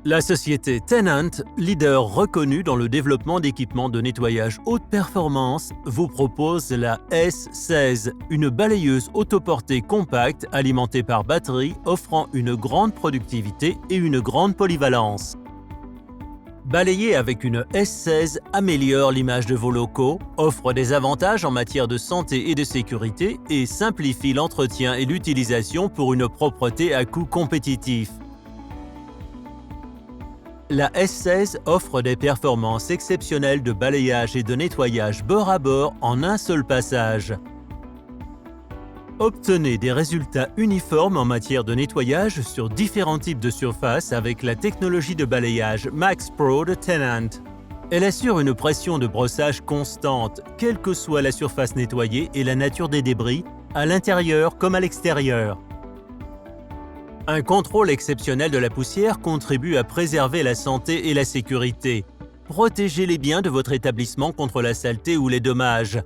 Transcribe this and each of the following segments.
La société Tennant, leader reconnu dans le développement d'équipements de nettoyage haute performance, vous propose la S16, une balayeuse autoportée compacte alimentée par batterie offrant une grande productivité et une grande polyvalence. Balayer avec une S16 améliore l'image de vos locaux, offre des avantages en matière de santé et de sécurité et simplifie l'entretien et l'utilisation pour une propreté à coût compétitif. La S16 offre des performances exceptionnelles de balayage et de nettoyage bord à bord en un seul passage. Obtenez des résultats uniformes en matière de nettoyage sur différents types de surfaces avec la technologie de balayage Max Pro de Tennant. Elle assure une pression de brossage constante, quelle que soit la surface nettoyée et la nature des débris, à l'intérieur comme à l'extérieur. Un contrôle exceptionnel de la poussière contribue à préserver la santé et la sécurité. Protégez les biens de votre établissement contre la saleté ou les dommages.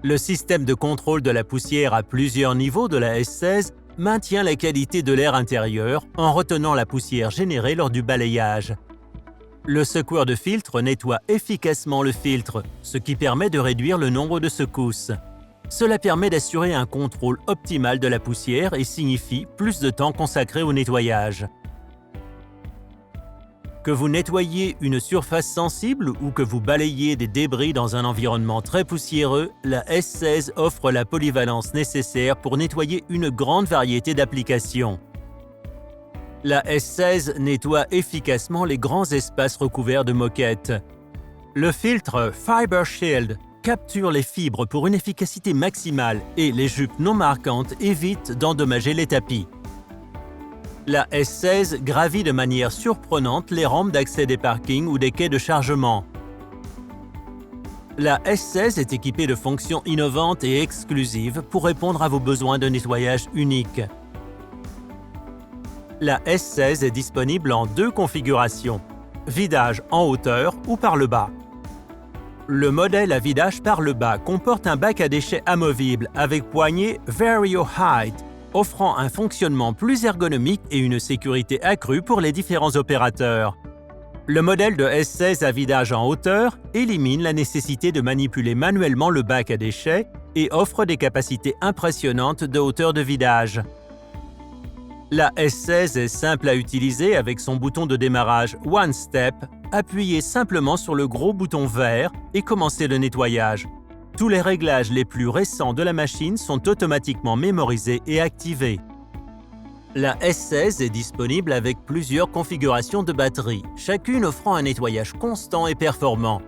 Le système de contrôle de la poussière à plusieurs niveaux de la S16 maintient la qualité de l'air intérieur en retenant la poussière générée lors du balayage. Le secoueur de filtre nettoie efficacement le filtre, ce qui permet de réduire le nombre de secousses. Cela permet d'assurer un contrôle optimal de la poussière et signifie plus de temps consacré au nettoyage. Que vous nettoyiez une surface sensible ou que vous balayez des débris dans un environnement très poussiéreux, la S16 offre la polyvalence nécessaire pour nettoyer une grande variété d'applications. La S16 nettoie efficacement les grands espaces recouverts de moquettes. Le filtre Fiber Shield capture les fibres pour une efficacité maximale et les jupes non marquantes évitent d'endommager les tapis. La S16 gravit de manière surprenante les rampes d'accès des parkings ou des quais de chargement. La S16 est équipée de fonctions innovantes et exclusives pour répondre à vos besoins de nettoyage uniques. La S16 est disponible en deux configurations, vidage en hauteur ou par le bas. Le modèle à vidage par le bas comporte un bac à déchets amovible avec poignée Vario Height, offrant un fonctionnement plus ergonomique et une sécurité accrue pour les différents opérateurs. Le modèle de S16 à vidage en hauteur élimine la nécessité de manipuler manuellement le bac à déchets et offre des capacités impressionnantes de hauteur de vidage. La S16 est simple à utiliser avec son bouton de démarrage One Step. Appuyez simplement sur le gros bouton vert et commencez le nettoyage. Tous les réglages les plus récents de la machine sont automatiquement mémorisés et activés. La S16 est disponible avec plusieurs configurations de batterie, chacune offrant un nettoyage constant et performant.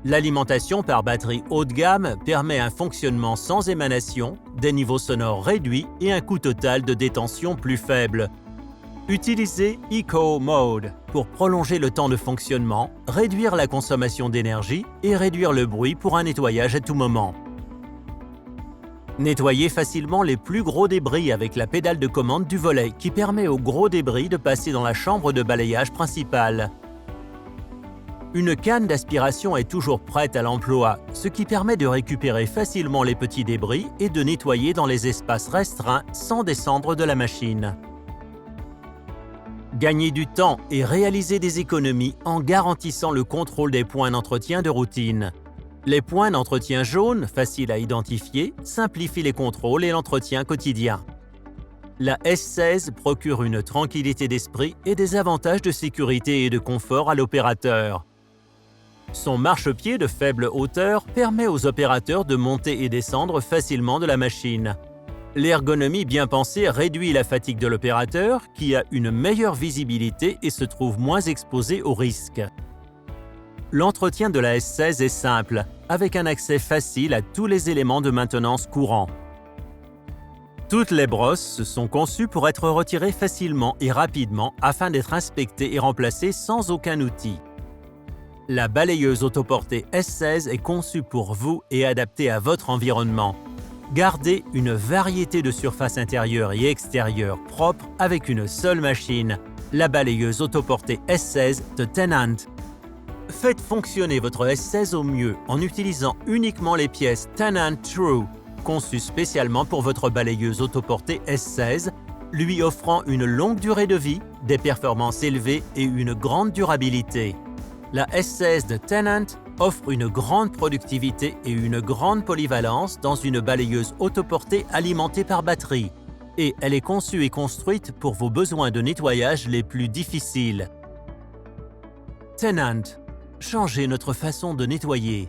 L'alimentation par batterie haut de gamme permet un fonctionnement sans émanation, des niveaux sonores réduits et un coût total de détention plus faible. Utilisez Eco Mode pour prolonger le temps de fonctionnement, réduire la consommation d'énergie et réduire le bruit pour un nettoyage à tout moment. Nettoyez facilement les plus gros débris avec la pédale de commande du volet qui permet aux gros débris de passer dans la chambre de balayage principale. Une canne d'aspiration est toujours prête à l'emploi, ce qui permet de récupérer facilement les petits débris et de nettoyer dans les espaces restreints sans descendre de la machine. Gagnez du temps et réalisez des économies en garantissant le contrôle des points d'entretien de routine. Les points d'entretien jaunes, faciles à identifier, simplifient les contrôles et l'entretien quotidien. La S16 procure une tranquillité d'esprit et des avantages de sécurité et de confort à l'opérateur. Son marchepied de faible hauteur permet aux opérateurs de monter et descendre facilement de la machine. L'ergonomie bien pensée réduit la fatigue de l'opérateur qui a une meilleure visibilité et se trouve moins exposé aux risques. L'entretien de la S16 est simple, avec un accès facile à tous les éléments de maintenance courants. Toutes les brosses sont conçues pour être retirées facilement et rapidement afin d'être inspectées et remplacées sans aucun outil. La balayeuse autoportée S16 est conçue pour vous et adaptée à votre environnement. Gardez une variété de surfaces intérieures et extérieures propres avec une seule machine, la balayeuse autoportée S16 de Tennant. Faites fonctionner votre S16 au mieux en utilisant uniquement les pièces Tennant True, conçues spécialement pour votre balayeuse autoportée S16, lui offrant une longue durée de vie, des performances élevées et une grande durabilité. La S16 de Tennant offre une grande productivité et une grande polyvalence dans une balayeuse autoportée alimentée par batterie. Et elle est conçue et construite pour vos besoins de nettoyage les plus difficiles. Tennant. Changez notre façon de nettoyer.